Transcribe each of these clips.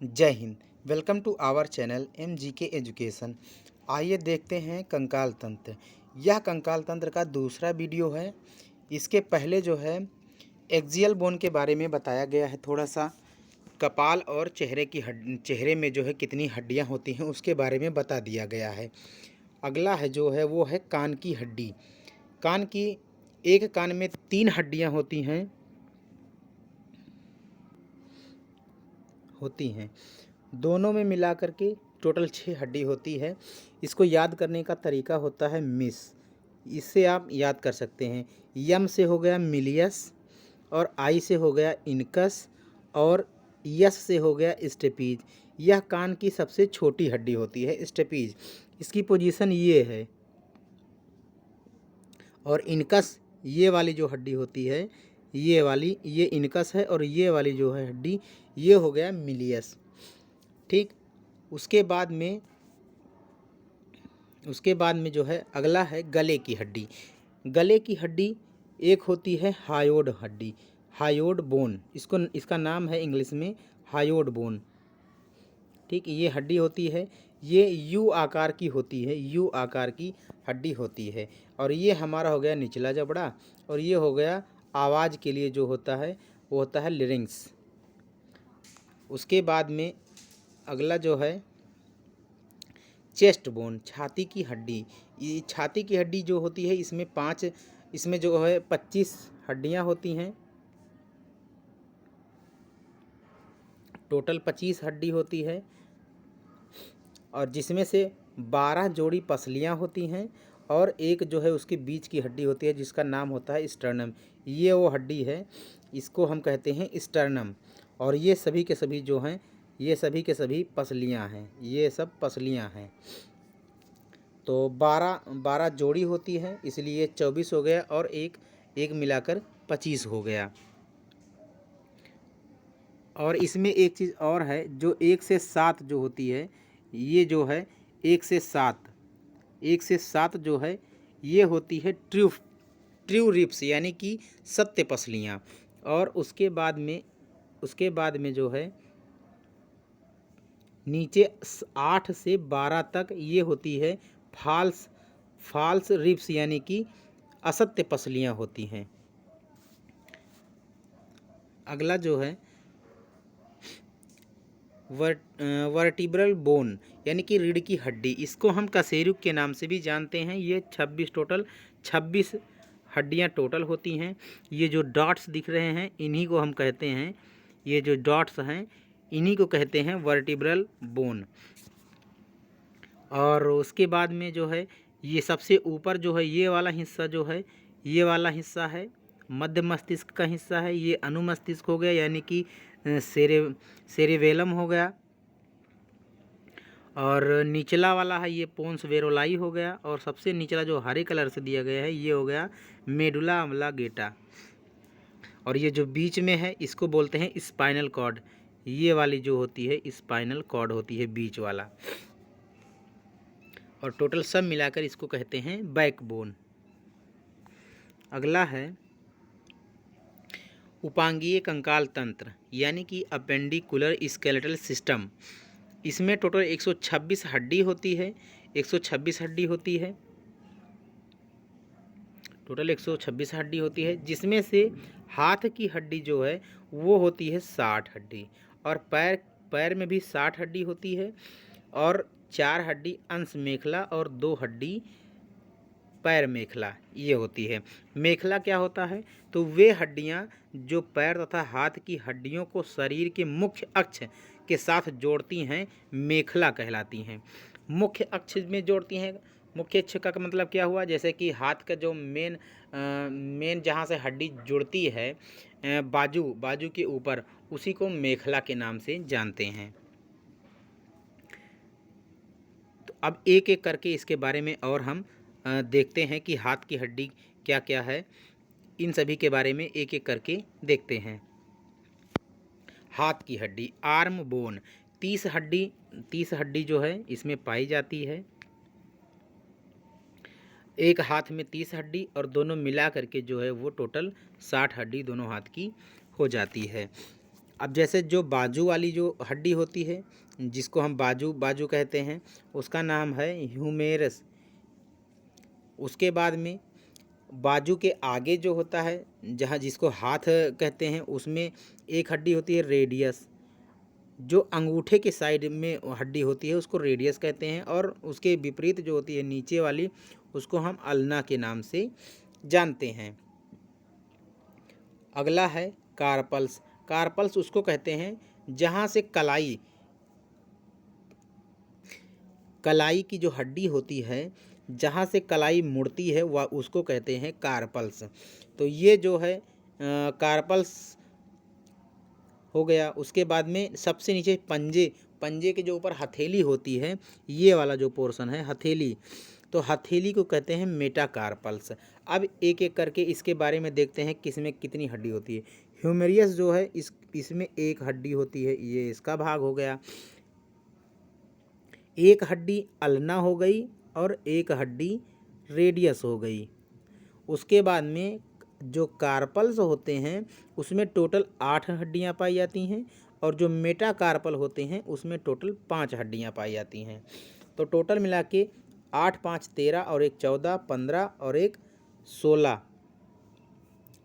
जय हिंद। Welcome to our channel MGK education. आइए देखते हैं कंकाल तंत्र। यह कंकाल तंत्र का दूसरा वीडियो है। इसके पहले जो है एक्सियल बोन के बारे में बताया गया है, थोड़ा सा कपाल और चेहरे में जो है कितनी हड्डियां होती हैं उसके बारे में बता दिया गया है। अगला है जो है वो है कान की हड्डी। कान की एक कान में 3 हड्डियां होती हैं, दोनों में मिला कर के टोटल 6 हड्डी होती है। इसको याद करने का तरीका होता है मिस। इससे आप याद कर सकते हैं। यम से हो गया मिलियस, और आई से हो गया इनकस, और यस से हो गया स्टेपीज। यह कान की सबसे छोटी हड्डी होती है स्टेपीज। इसकी पोजीशन ये है, और इनकस ये वाली जो हड्डी होती है, ये वाली ये इनकस है, और ये वाली जो है हड्डी ये हो गया मिलियस। ठीक। उसके बाद में जो है अगला है गले की हड्डी। गले की हड्डी एक होती है हायोड हड्डी, हायोड बोन। इसका नाम है इंग्लिश में हायोड बोन। ठीक, ये हड्डी होती है, ये यू आकार की होती है, यू आकार की हड्डी होती है। और ये हमारा हो गया निचला जबड़ा, और ये हो गया आवाज़ के लिए जो होता है वो होता है लिरिंक्स। उसके बाद में अगला जो है चेस्ट बोन, छाती की हड्डी। ये छाती की हड्डी जो होती है इसमें जो है 25 हड्डियां होती हैं। टोटल 25 हड्डी होती है, और जिसमें से 12 जोड़ी पसलियां होती हैं, और एक जो है उसके बीच की हड्डी होती है जिसका नाम होता है स्टर्नम। ये वो हड्डी है, इसको हम कहते हैं स्टर्नम। और ये सभी के सभी जो हैं, ये सभी के सभी पसलियां हैं, ये सब पसलियां हैं। तो 12 जोड़ी होती है, इसलिए 24 हो गया, और एक एक मिलाकर 25 हो गया। और इसमें एक चीज़ और है, जो 1 से 7 जो होती है, ये जो है 1 से 7 जो है ये होती है ट्रू रिप्स, यानी कि सत्य पसलियाँ। और उसके बाद में जो है नीचे 8 से 12 तक ये होती है फाल्स रिप्स, यानी कि असत्य पसलियाँ होती हैं। अगला जो है वर्टिब्रल बोन, यानी कि रीढ़ की हड्डी। इसको हम कशेरुक के नाम से भी जानते हैं। ये 26 हड्डियां टोटल होती हैं। ये जो डॉट्स दिख रहे हैं इन्हीं को हम कहते हैं, ये जो डॉट्स हैं इन्हीं को कहते हैं वर्टिब्रल बोन। और उसके बाद में जो है ये सबसे ऊपर जो है ये वाला हिस्सा है मध्य मस्तिष्क का हिस्सा है। ये अनुमस्तिष्क हो गया, यानी कि सेरेबेलम हो गया। और निचला वाला है ये पोन्स वेरोलाई हो गया, और सबसे निचला जो हरे कलर से दिया गया है ये हो गया मेडुला ऑब्लांगेटा। और ये जो बीच में है इसको बोलते हैं स्पाइनल कॉर्ड। ये वाली जो होती है स्पाइनल कॉर्ड होती है, बीच वाला। और टोटल सब मिलाकर इसको कहते हैं बैकबोन। अगला है उपांगीय कंकाल तंत्र, यानी कि अपेंडिकुलर स्केलेटल सिस्टम। इसमें टोटल 126 हड्डी होती है, 126 हड्डी होती है, टोटल 126 हड्डी होती है। जिसमें से हाथ की हड्डी जो है वो होती है 60 हड्डी, और पैर में भी 60 हड्डी होती है, और 4 हड्डी अंश मेखला और 2 हड्डी पैर मेखला ये होती है। मेखला क्या होता है? तो वे हड्डियां जो पैर तथा हाथ की हड्डियों को शरीर के मुख्य अक्ष के साथ जोड़ती हैं मेखला कहलाती हैं। मुख्य अक्ष में जोड़ती हैं। मुख्य अक्ष का मतलब क्या हुआ? जैसे कि हाथ का जो मेन जहाँ से हड्डी जुड़ती है बाजू के ऊपर, उसी को मेखला के नाम से जानते हैं। तो अब एक एक करके इसके बारे में और हम देखते हैं कि हाथ की हड्डी क्या क्या है। इन सभी के बारे में एक एक करके देखते हैं। हाथ की हड्डी, आर्म बोन, 30 हड्डी जो है इसमें पाई जाती है। एक हाथ में 30 हड्डी, और दोनों मिला करके जो है वो टोटल 60 हड्डी दोनों हाथ की हो जाती है। अब जैसे जो बाजू वाली जो हड्डी होती है, जिसको हम बाजू बाजू कहते हैं, उसका नाम है ह्यूमेरस। उसके बाद में बाजू के आगे जो होता है, जहाँ जिसको हाथ कहते हैं, उसमें एक हड्डी होती है रेडियस। जो अंगूठे के साइड में हड्डी होती है उसको रेडियस कहते हैं, और उसके विपरीत जो होती है नीचे वाली, उसको हम अल्ना के नाम से जानते हैं। अगला है कार्पल्स। कार्पल्स उसको कहते हैं जहाँ से कलाई की जो हड्डी होती है, जहाँ से कलाई मुड़ती है, वह उसको कहते हैं कार्पल्स। तो ये जो है कार्पल्स हो गया। उसके बाद में सबसे नीचे पंजे के जो ऊपर हथेली होती है, ये वाला जो पोर्शन है हथेली, तो हथेली को कहते हैं मेटाकार्पल्स। अब एक एक करके इसके बारे में देखते हैं किसमें कितनी हड्डी होती है। ह्यूमेरियस जो है इसमें एक हड्डी होती है, ये इसका भाग हो गया। एक हड्डी अल्ना हो गई और एक हड्डी रेडियस हो गई। उसके बाद में जो कार्पल्स होते हैं उसमें टोटल 8 हड्डियां पाई जाती हैं, और जो मेटाकार्पल होते हैं उसमें टोटल 5 हड्डियां पाई जाती हैं। तो टोटल मिला के 8 5 13 और एक 14 15 और एक 16,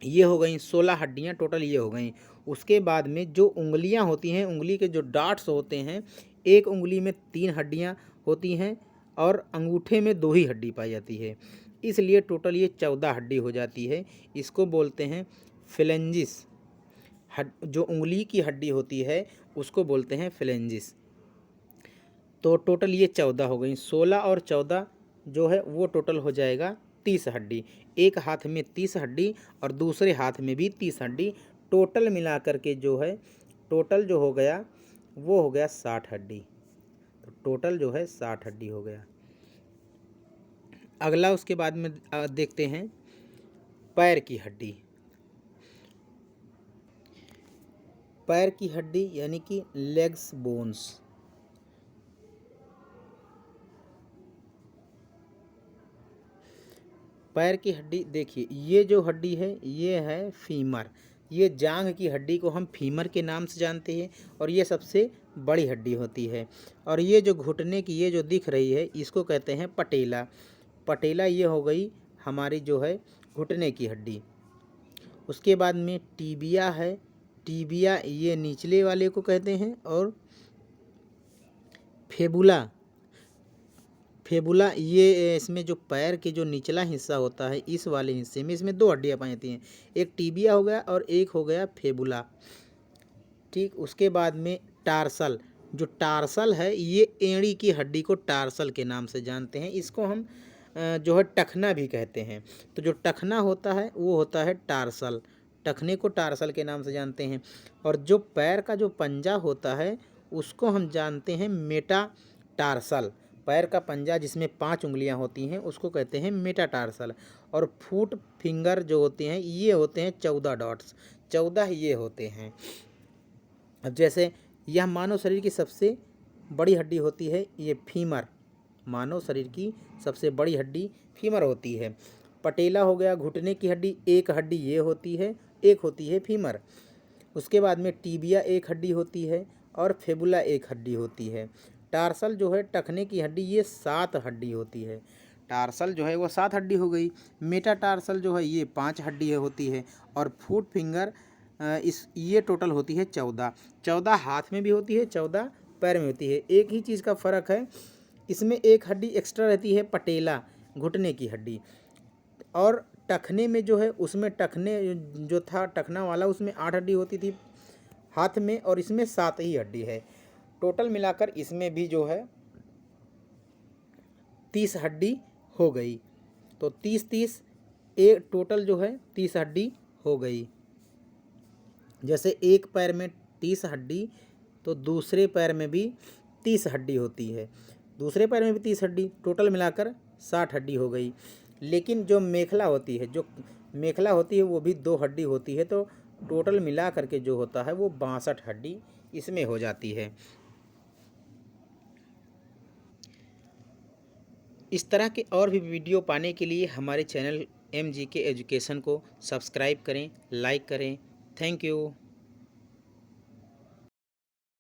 ये हो गई 16 हड्डियां टोटल, ये हो गई। उसके बाद में जो उंगलियां होती हैं, उंगली के जो डॉट्स होते हैं, एक उंगली में 3 हड्डियां होती हैं और अंगूठे में 2 ही हड्डी पाई जाती है, इसलिए टोटल ये 14 हड्डी हो जाती है। इसको बोलते हैं फ्लेंजिस। जो उंगली की हड्डी होती है उसको बोलते हैं फ्लेंजिस। तो टोटल ये 14 हो गई। 16 और 14 जो है वो टोटल हो जाएगा 30 हड्डी। एक हाथ में 30 हड्डी और दूसरे हाथ में भी 30 हड्डी, टोटल मिला करके जो है, टोटल जो हो गया वो हो गया 60 हड्डी। तो टोटल जो है 60 हड्डी हो गया। अगला उसके बाद में देखते हैं पैर की हड्डी। पैर की हड्डी यानी कि लेग्स बोन्स। पैर की हड्डी देखिए, ये जो हड्डी है ये है फीमर। ये जांघ की हड्डी को हम फीमर के नाम से जानते हैं, और ये सबसे बड़ी हड्डी होती है। और ये जो घुटने की ये जो दिख रही है इसको कहते हैं पटेला। पटेला ये हो गई हमारी जो है घुटने की हड्डी। उसके बाद में टीबिया है। टीबिया ये निचले वाले को कहते हैं, और फेबुला, फेबुला ये इसमें जो पैर के जो निचला हिस्सा होता है, इस वाले हिस्से में इसमें 2 हड्डियाँ पाई जाती हैं, एक टीबिया हो गया और एक हो गया फेबुला। ठीक, उसके बाद में टार्सल। जो टार्सल है ये एड़ी की हड्डी को टार्सल के नाम से जानते हैं। इसको हम जो है टखना भी कहते हैं। तो जो टखना होता है वो होता है टार्सल। टखने को टार्सल के नाम से जानते हैं। और जो पैर का जो पंजा होता है उसको हम जानते हैं मेटाटार्सल। पैर का पंजा जिसमें 5 उंगलियां होती हैं उसको कहते हैं मेटाटार्सल। और फुट फिंगर जो होते हैं ये होते हैं 14 डॉट्स, 14 ये होते हैं। अब जैसे यह मानव शरीर की सबसे बड़ी हड्डी होती है, ये फीमर। मानव शरीर की सबसे बड़ी हड्डी फीमर होती है। पटेला हो गया घुटने की हड्डी, एक हड्डी ये होती है, एक होती है फीमर। उसके बाद में टीबिया एक हड्डी होती है और फेबुला एक हड्डी होती है। टार्सल जो है टखने की हड्डी, ये 7 हड्डी होती है। टार्सल जो है वो 7 हड्डी हो गई। मेटाटार्सल जो है ये 5 हड्डी होती है। और फुट फिंगर ये टोटल होती है 14। 14 हाथ में भी होती है, 14 पैर में होती है। एक ही चीज़ का फ़र्क है, इसमें एक हड्डी एक्स्ट्रा रहती है, पटेला घुटने की हड्डी। और टखने में जो है उसमें टखने जो था टखना वाला, उसमें 8 हड्डी होती थी हाथ में, और इसमें 7 ही हड्डी है। टोटल मिलाकर इसमें भी जो है 30 हड्डी हो गई। तो 30 एक टोटल जो है 30 हड्डी हो गई। जैसे एक पैर में 30 हड्डी, तो दूसरे पैर में भी 30 हड्डी होती है। दूसरे पैर में भी 30 हड्डी, टोटल मिलाकर 60 हड्डी हो गई। लेकिन जो मेखला होती है वो भी 2 हड्डी होती है। तो टोटल मिला करके जो होता है वो 62 हड्डी इसमें हो जाती है। इस तरह के और भी वीडियो पाने के लिए हमारे चैनल MGK एजुकेशन को सब्सक्राइब करें, लाइक करें। Thank you.